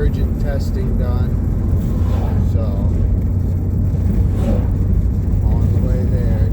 urgent testing done. So, on the way there.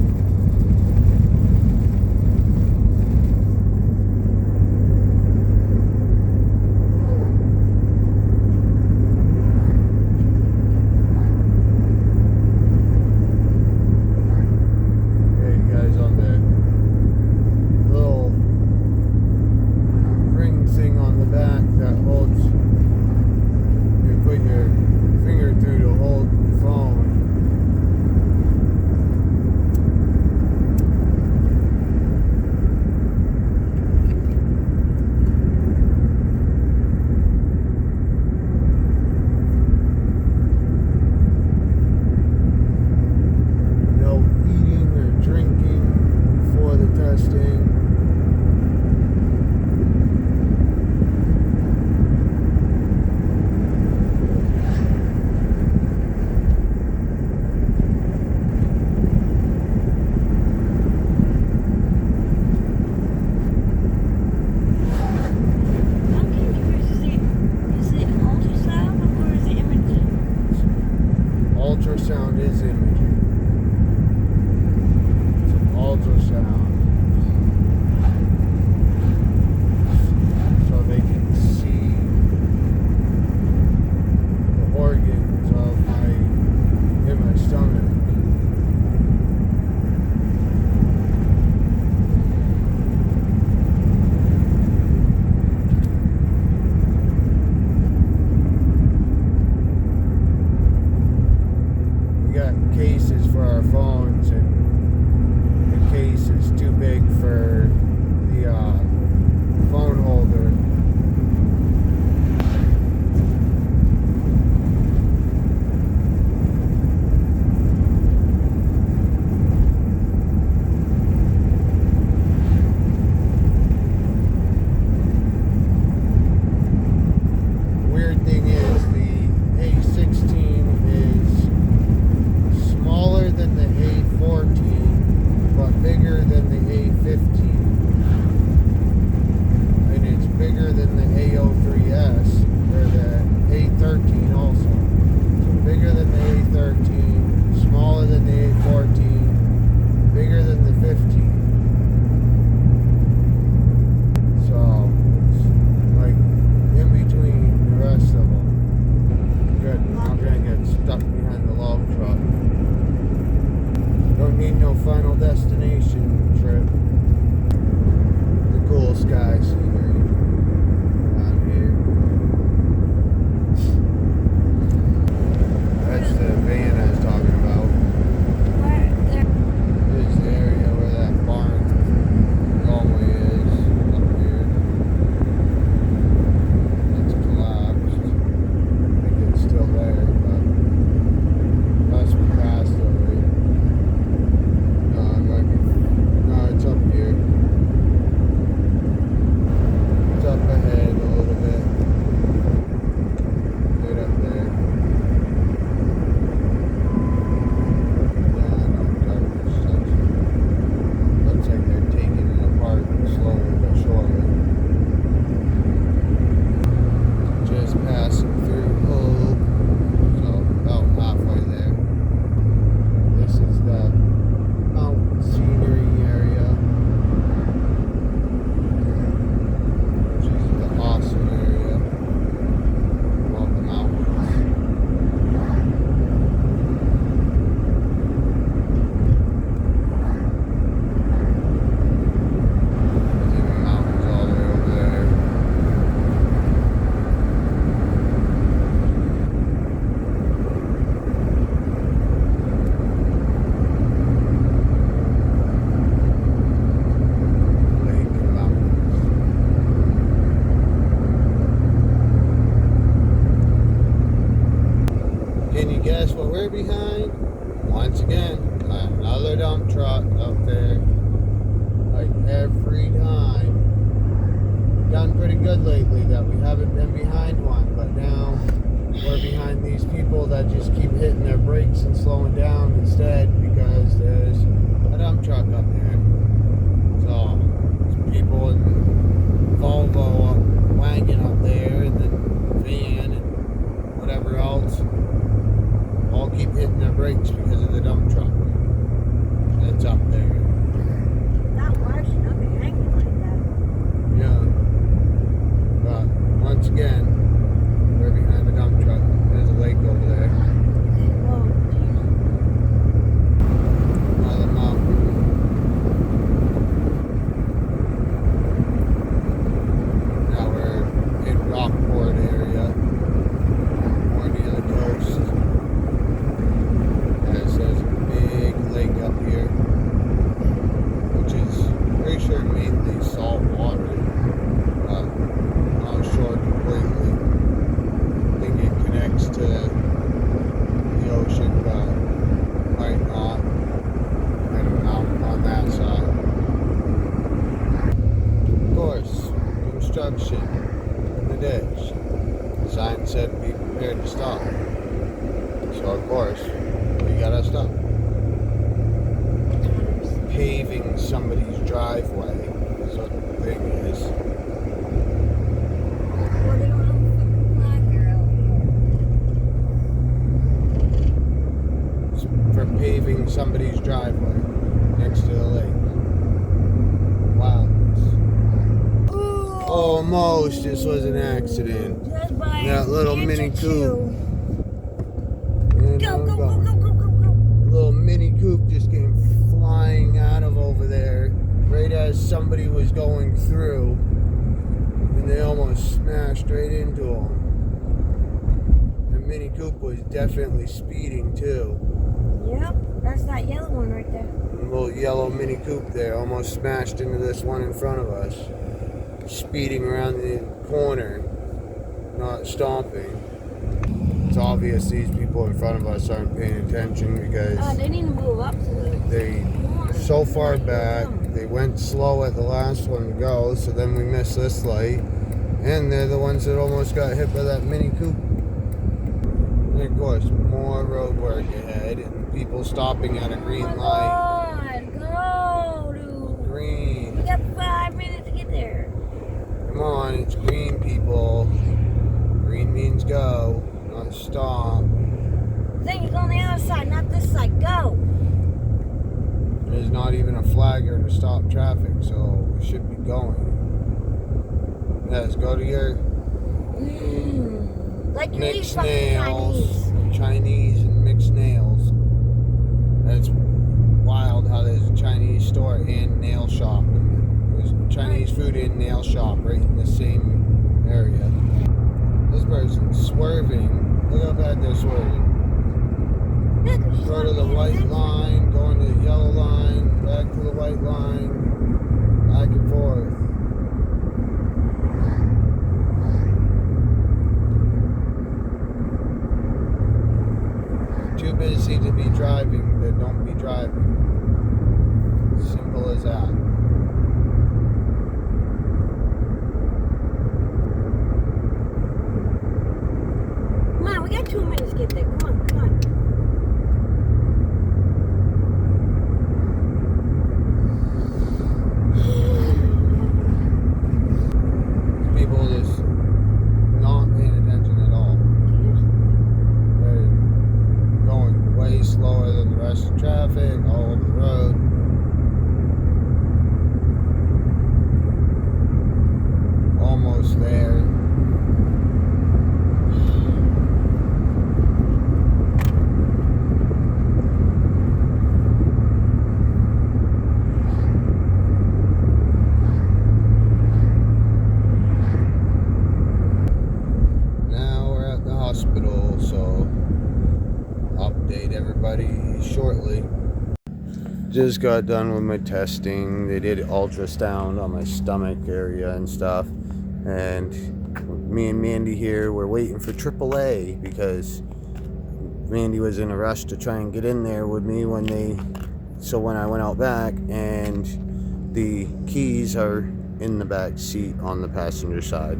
Ultrasound is imaging. It's an ultrasound. So they can see the organs of in my stomach. Cases for our phones, and the case is too big for the phone holder. Weird thing is the A16 is smaller than the A14, but bigger than the A15, and it's bigger than the A03S, or the A13 also. So bigger than the A13, smaller than the A14, bigger than the 15. So it's like in between the rest of them. Good, I'm gonna get stuck behind the log truck. Don't need no final destination trip. The cool sky scenery around here. That's the van I was talking about. This area where that barn hallway is up here. It's collapsed. I think it's still there, but must be past already. No, it's up here. It's up ahead a little bit. Right up there. Yeah, no, darkness section. Looks like they're taking it apart slowly but surely. Just passing through Hope. So about halfway there. This is the mountain scenery area, which is the awesome area above the mountains. There's even mountains all the way over there. Can you guess what we're behind? Once again, another dump truck up there. Like every time. We've done pretty good lately that we haven't been behind one, but now we're behind these people that just keep hitting their brakes and slowing down instead because there's a dump truck up there. So, there's people in Volvo wagon up there and then van and ditch. The sign said be prepared to stop. So of course, we gotta stop. Paving somebody's driveway is what the thing is. Well, they don't have a fucking flag here out here. It's for paving somebody's driveway next to the lake. Wow. Almost, this was an accident. Just by That little mini coupe. Go. Little mini coupe just came flying out of over there right as somebody was going through, and they almost smashed right into them. The mini coupe was definitely speeding too. Yep, that's that yellow one right there. A little yellow mini coupe there almost smashed into this one in front of us, speeding around the corner, not stopping. It's obvious these people in front of us aren't paying attention because They need to move up to the they so far back. They went slow at the last one to go, so then we missed this light, and they're the ones that almost got hit by that mini coupe. And of course, more road work ahead, and people stopping at a green light. Go, dude. Green. We got 5 minutes to get there. Come on, it's green, people. Green means go, not stop. Then you go on the other side, not this side. Go. There's not even a flagger to stop traffic, so we should be going. Yes, go to your Like you eat mixed fucking nails. Chinese. Chinese and mixed nails. That's wild how there's a Chinese store and nail shop. There's Chinese food and nail shop right in the same area. This person's swerving. Look how bad they're swerving. Go to the white line, going to the yellow line, back to the white line, back and forth. Too busy to be driving, then don't be driving. Simple as that. Come on, we got 2 minutes to get there. Come on. People just not paying attention at all. They're going way slower than the rest of traffic all over the road. Almost there. Hospital, so update everybody shortly. Just got done with my testing. They did ultrasound on my stomach area and stuff, and me and Mandy here were waiting for AAA because Mandy was in a rush to try and get in there with me when I went out back, and the keys are in the back seat on the passenger side.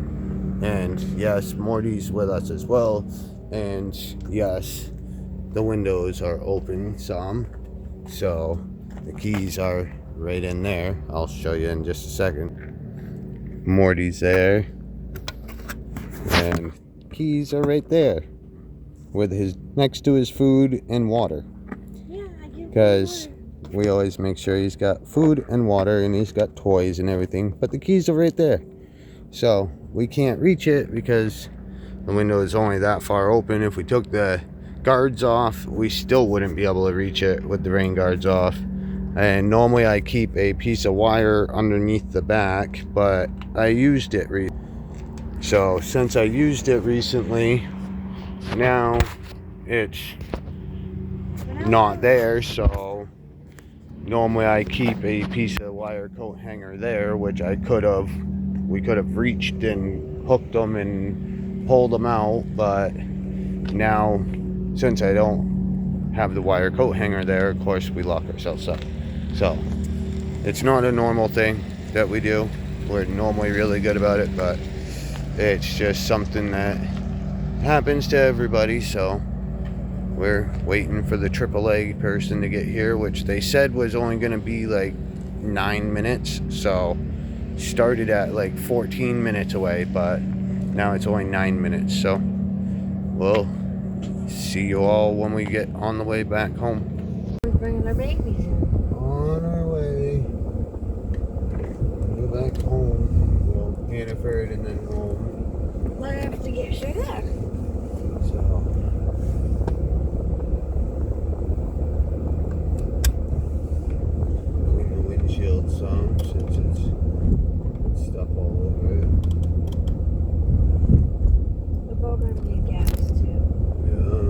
And yes, Morty's with us as well. And yes, the windows are open some. So the keys are right in there. I'll show you in just a second. Morty's there. And keys are right there. With his next to his food and water. Yeah, I do. Because we always make sure he's got food and water, and he's got toys and everything. But the keys are right there. So we can't reach it because the window is only that far open. If we took the guards off, we still wouldn't be able to reach it with the rain guards off. And normally I keep a piece of wire underneath the back, but I used it so since I used it recently, now it's not there. So normally I keep a piece of wire coat hanger there, which we could have reached and hooked them and pulled them out, but now since I don't have the wire coat hanger there, of course we lock ourselves up. So it's not a normal thing that we do. We're normally really good about it, but It's just something that happens to everybody, so we're waiting for the AAA person to get here, which they said was only going to be like 9 minutes. So started at like 14 minutes away, but now it's only 9 minutes. So we'll see you all when we get on the way back home. We're bringing our babies in. On our way. Go back home. Well, Hannaford and then home. We'll have to get sugar. So. Clean the windshield some since it's stuff all over it. We're both going to need gas too. Yeah.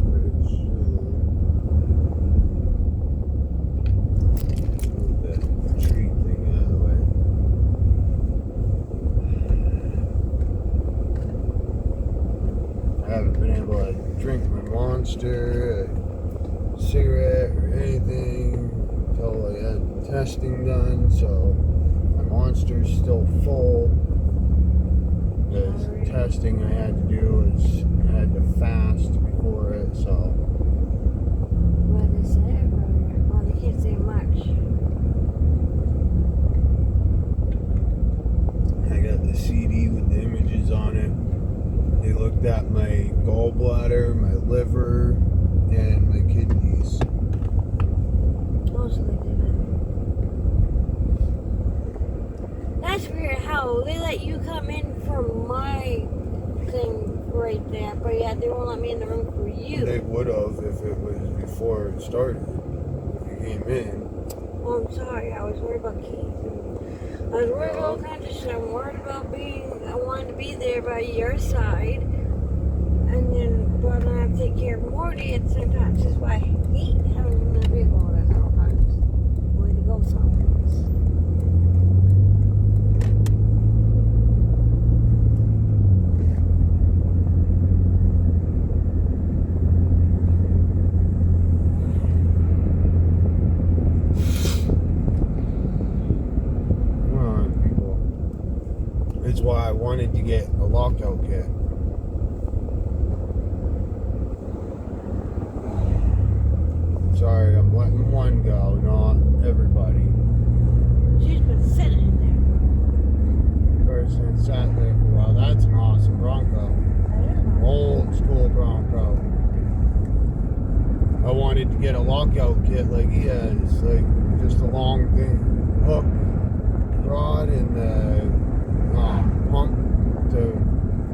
Pretty soon. Move that tree thing out of the way. I haven't been able to drink my Monster, a cigarette, or anything until I had testing done, so my Monster's still full. The testing I had to do was I had to fast before it, so What did they say about it? Well, they can't say much. I got the CD with the images on it. They looked at my gallbladder, my liver, and my kidneys. Also, they didn't. That's weird how they let you come in for my thing right there, but yet they won't let me in the room for you. They would have if it was before it started. If you came in. Oh, I'm sorry. I was worried about Keith. I was worried about all kinds of shit. I'm worried about I wanted to be there by your side. And then, but I have to take care of Morty at the same time. This is why I hate having him in the vehicle at all times. Way to go sometimes. Come on, people. That's why I wanted to get a lockout kit. Sorry, I'm letting one go, not everybody. She's been sitting in Person sat there for a while. That's an awesome Bronco. there. Old school Bronco. I wanted to get a lockout kit like he has, like just a long thing, hook, rod, and pump to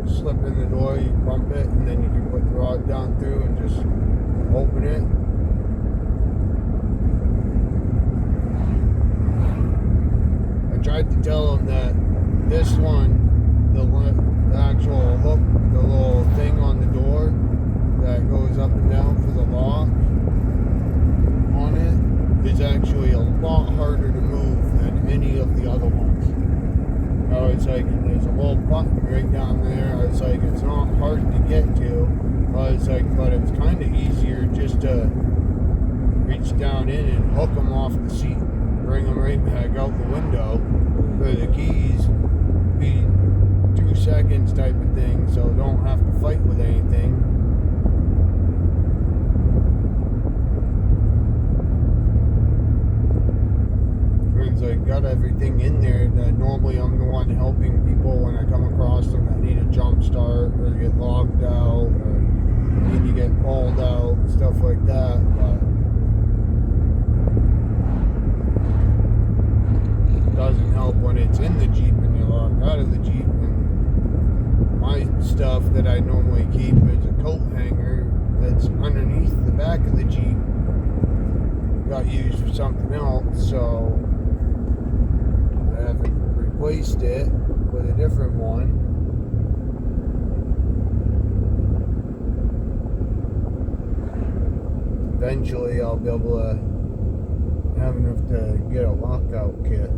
slip in the door. You pump it, and then you can put the rod down through and just open it. I tried to tell him that this one, the actual hook, the little thing on the door that goes up and down for the lock on it, is actually a lot harder to move than any of the other ones. I was like, there's a little button right down there. I was like, it's not hard to get to. I was like, but it's kind of easier just to reach down in and hook them off the seat, bring them right back out the window for the keys. Be 2 seconds type of thing, so don't have to fight with anything. It's like got everything in there that normally I'm the one helping people when I come across them that need a jump start or get locked out or need to get pulled out and stuff like that, but it doesn't help when it's in the Jeep and you're locked out of the Jeep. And my stuff that I normally keep is a coat hanger that's underneath the back of the Jeep. Got used for something else, so I haven't replaced it with a different one. Eventually I'll be able to have enough to get a lockout kit.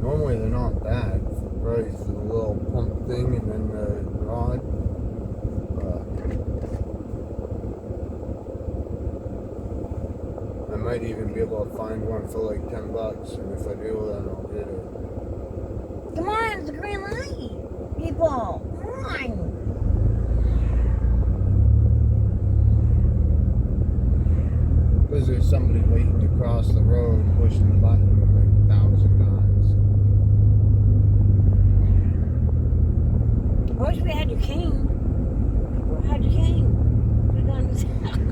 Normally they're not bad for the price of the little pump thing and then the rod. But I might even be able to find one for like $10, and if I do, then I'll get it. Come on, it's a green light. People, come on. Because there's somebody waiting to cross the road pushing the button like 1,000 times. I wish we had your cane. We had your cane. Put it on the side.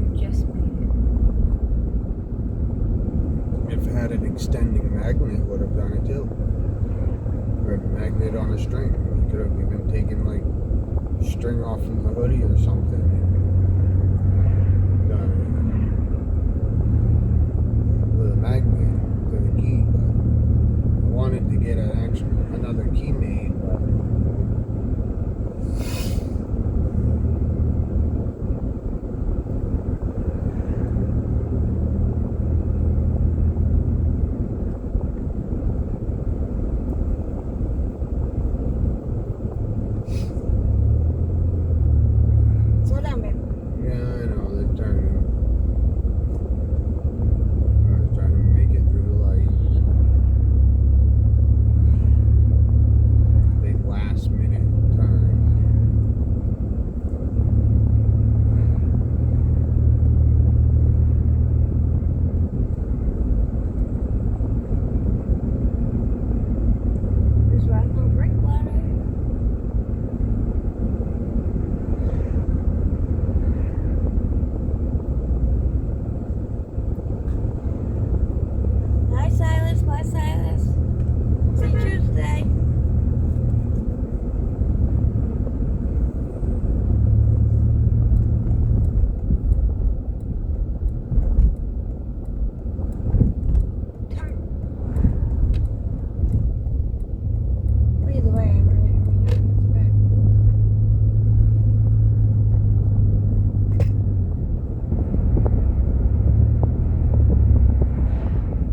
You just made it. If it had an extending magnet, it would have done it too. Or a magnet on a string. You could have even taken like string off from the hoodie or something and done it with a magnet to the key. But I wanted to get another key made, but Slow down, baby. yeah, I know they're turning. I was trying to make it through the light. Big last minute turn. Just riding on brake ladder. Hi, Silas. Bye, Silas. See you Tuesday. Turn. Either way, I'm ready.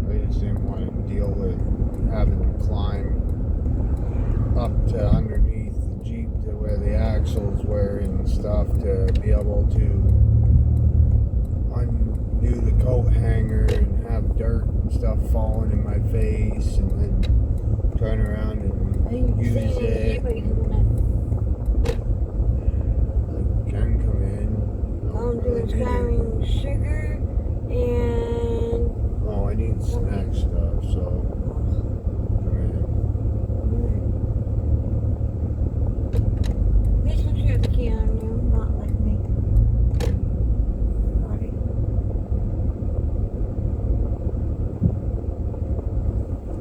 I just didn't want to deal with having to climb up to underneath the Jeep to where the axles were and stuff to be able to undo the coat hanger and have dirt and stuff falling in my face and then turn around and use it. I can come in. I don't really need it. Carrying sugar and Oh, I need snack stuff, so come in. please make sure the key on you, not like me. Sorry.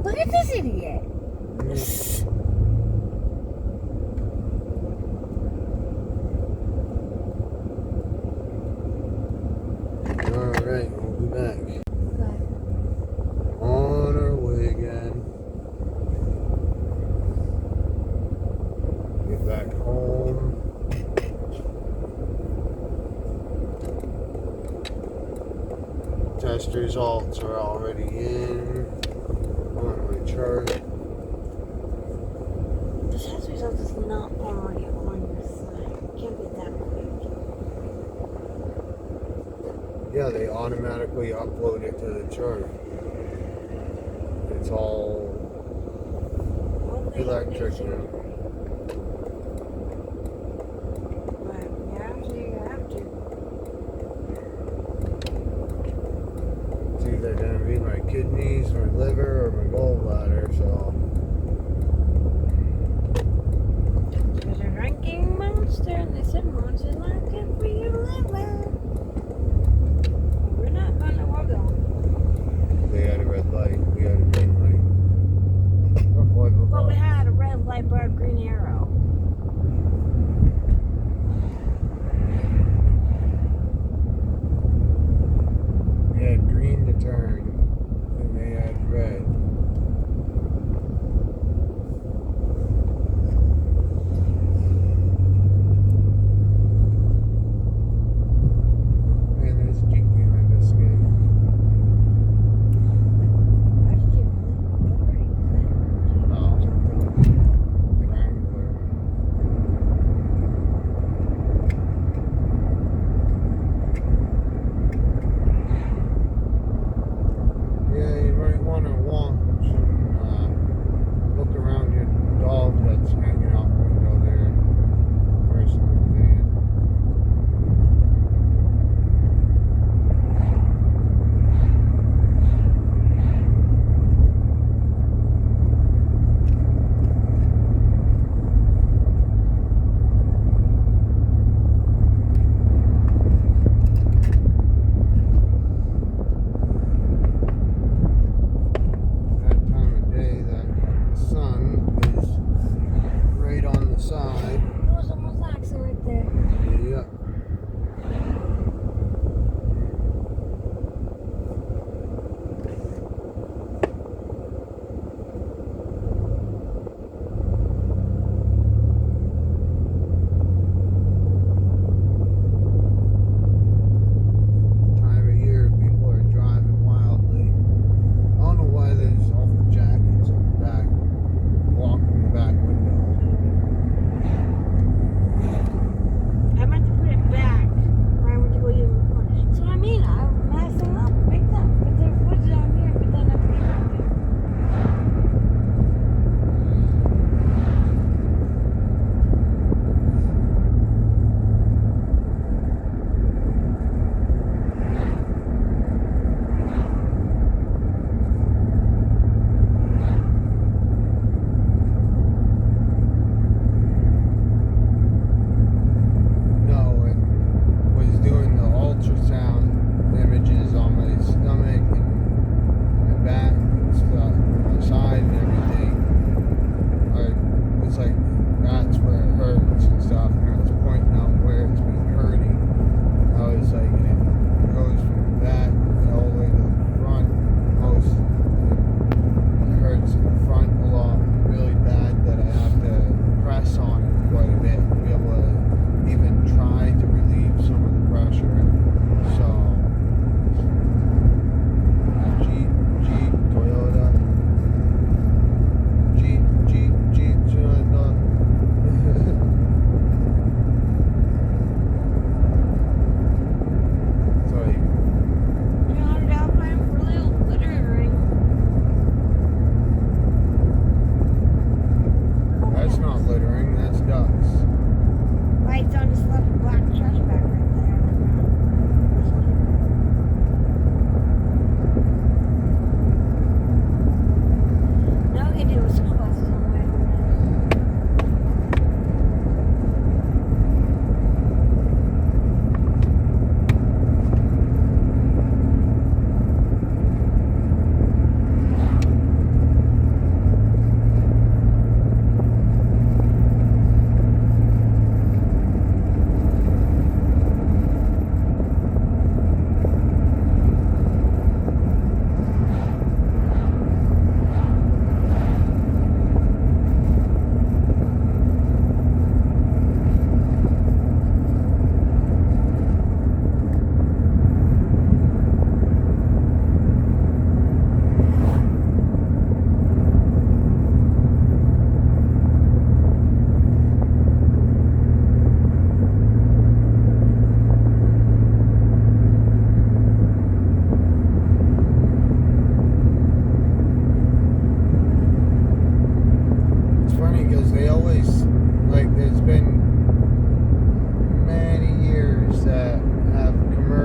Look at this idiot. Alright, we'll be back. Good. On our way again. Get back home. Test results are already in on my chart. The test result is not already on your side. It can't be that quick. Yeah, they automatically upload it to the chart. It's all Hopefully electric it's- now. But you have to. It's either gonna be my kidneys, my liver, or my gallbladder, so Because you're drinking Monster, and they said Monster's not good for your liver. We're not gonna wiggle. they had a red light, we had a green light. Oh boy, But we had a red light, but a green arrow. we had green to turn, and they had red.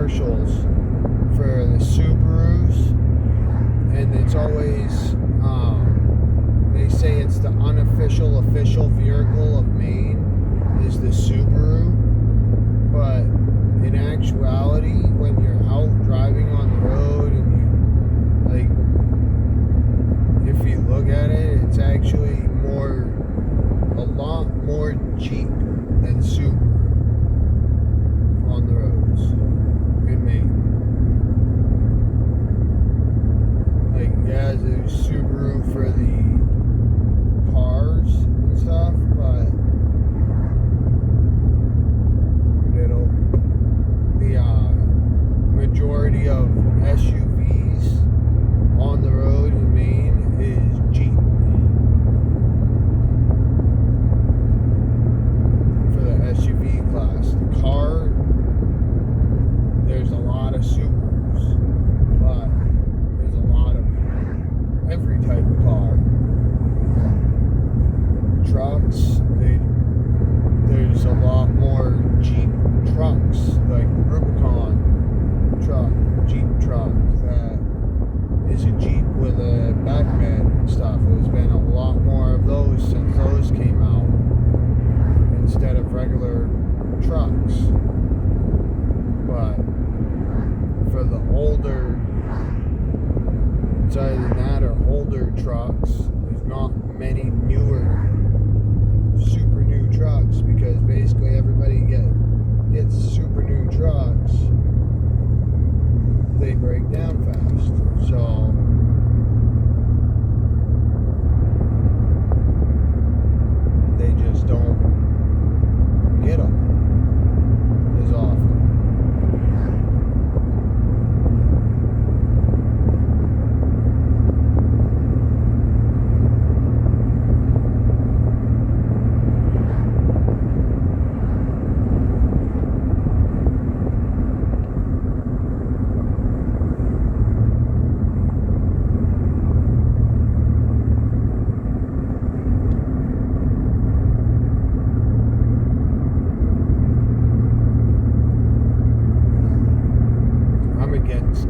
commercials for the Subarus, and it's always they say it's the unofficial official vehicle of Maine is the Subaru, but in actuality, when you're out driving on the road and you if you look at it, it's actually a lot more Jeep than Subaru on the roads in Maine. Yeah, there's Subaru for the cars and stuff, but the majority of SUVs on the road in Maine is Jeep. For the SUV class. The car, there's a lot of Subarus, but there's a lot of every type of car. Trucks, there's a lot more Jeep trucks, like the Rubicon truck, Jeep truck, that is a Jeep with a back bed and stuff. There's been a lot more of those since those came out, instead of regular trucks. But for the older, it's either that or older trucks, there's not many newer, super new trucks, because basically everybody gets super new trucks, they break down fast. So they just don't get them as often.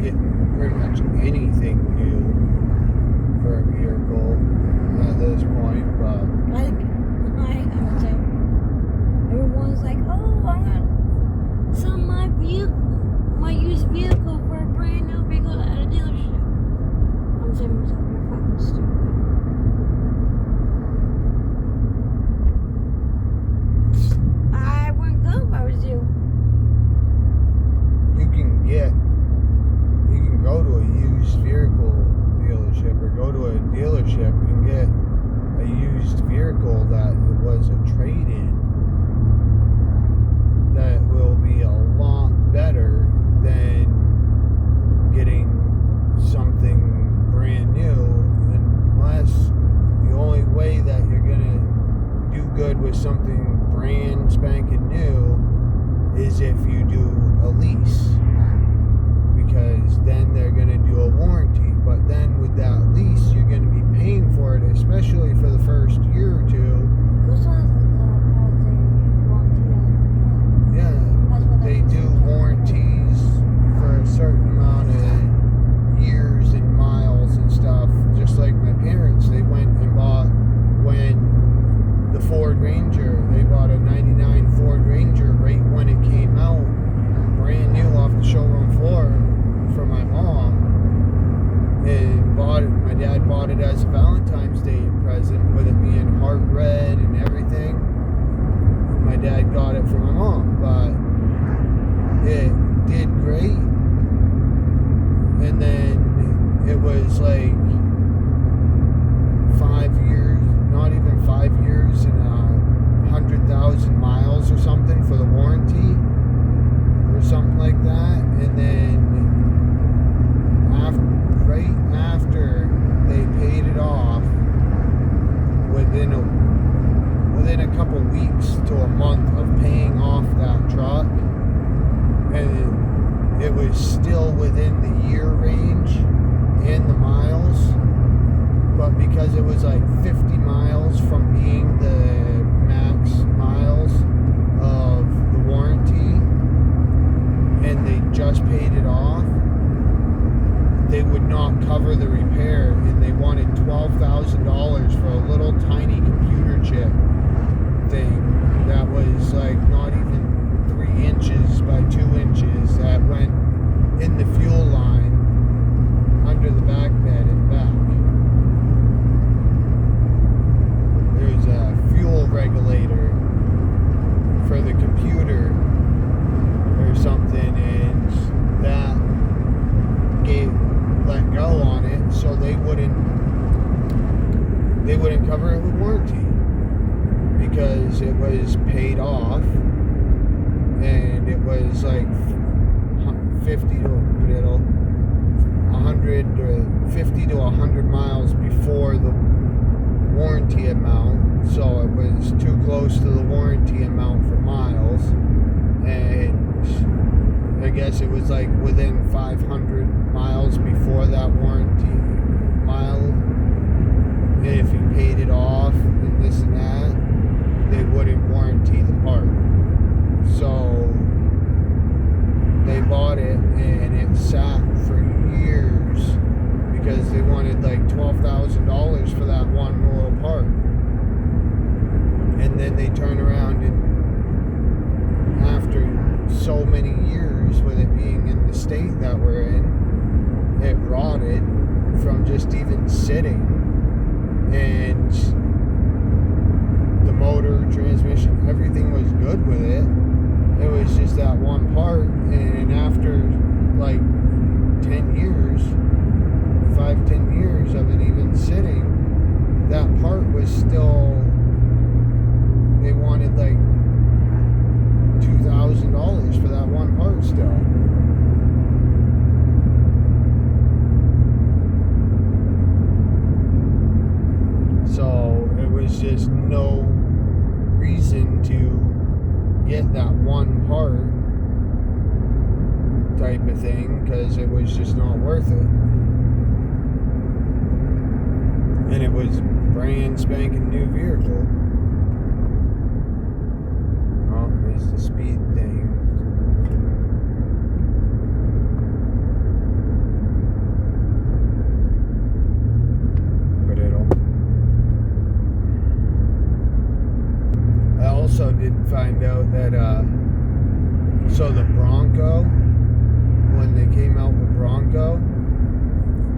Getting pretty much anything new for a vehicle at this point, but Like, everyone's like, oh, I'm gonna sell my used vehicle for a brand new vehicle at a dealership. I'm saying to myself, you're fucking stupid. I wouldn't go if I was you. you can go to a used vehicle dealership or go to a dealership and get a used vehicle that was a trade-in that will be a lot better than getting something brand new, unless the only way that you're gonna do good with something brand spanking new is if you do a lease, because then they're going to do a warranty. But then with that lease, you're going to be paying for it, especially for the first year or two. Yeah, they do warranties for a certain amount of years and miles and stuff. Just like my parents, they went and bought, when the Ford Ranger, they bought a 99 Ford Ranger right when it came out, brand new off the showroom floor, for my mom, and my dad bought it as a Valentine's Day present, with it being heart red and everything. My dad got it for my mom, but it did great, and then it was like 5 years, not even 5 years, and 100,000 miles or something for the warranty, or something like that. And then right after they paid it off, within a couple weeks to a month of paying off that truck, and it was still within the year range and the miles, but because it was like 50 miles from being the max miles of the warranty, and they just paid it off, they would not cover the repair, and they wanted $12,000 for a little tiny computer chip thing that was like not even 3 inches by 2 inches that went in the fuel line under the back bed in the back. There's a fuel regulator for the computer or something, and that let go on it, so they wouldn't cover it with warranty because it was paid off, and it was like 50 to 100 miles before the warranty amount, so it was too close to the warranty amount for miles, and I guess it was like within 500 miles before that warranty mile. And if he paid it off and this and that, they wouldn't warranty the part. So they bought it, and it sat for years because they wanted like $12,000 for that one little part. And then they turn around and after so many years with it being in the state that we're in, it rotted from just even sitting, and the motor, transmission, everything was good with it. It was just that one part, and after like 10 years, 5-10 years of it even sitting, that part was still, they wanted like $2,000 for that one part still. So it was just no reason to get that one part type of thing, because it was just not worth it. And it was brand spanking new vehicle. There's the speed thing. But I also did find out that so the Bronco, when they came out with Bronco,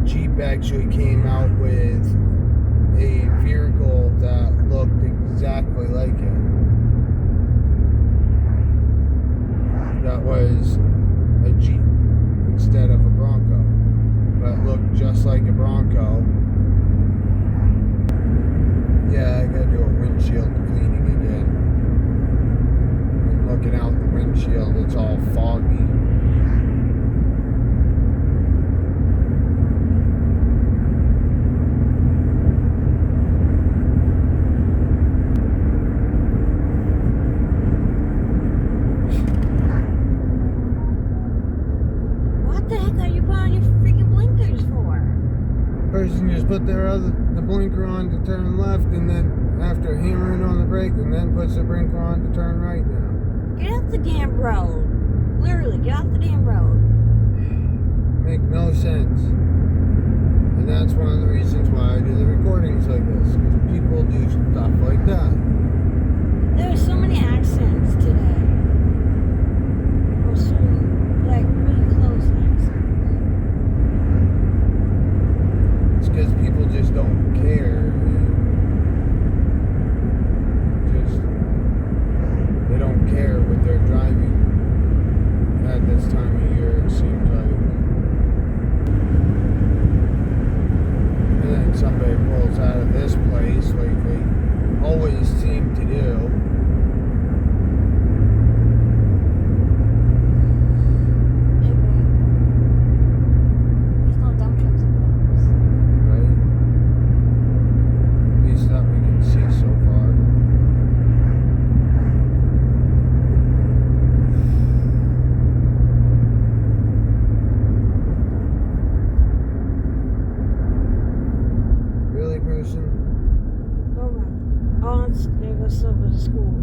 Jeep actually came out with a vehicle that looked exactly like it. That was a Jeep instead of a Bronco, but looked just like a Bronco. Yeah, I gotta do a windshield cleaning again. I'm looking out the windshield, it's all foggy. Person just put the blinker on to turn left, and then after hammering on the brake, and then puts the blinker on to turn right now. Get off the damn road. Literally, get off the damn road. Make no sense. And that's one of the reasons why I do the recordings like this, because people do stuff like that. There are so many accidents today. Or so, like, really close accidents. Because people just don't care. They don't care what they're driving at this time of year, it seems like. And then somebody pulls out of this place like they always seem to do. Go around. Oh, there goes Silver to school.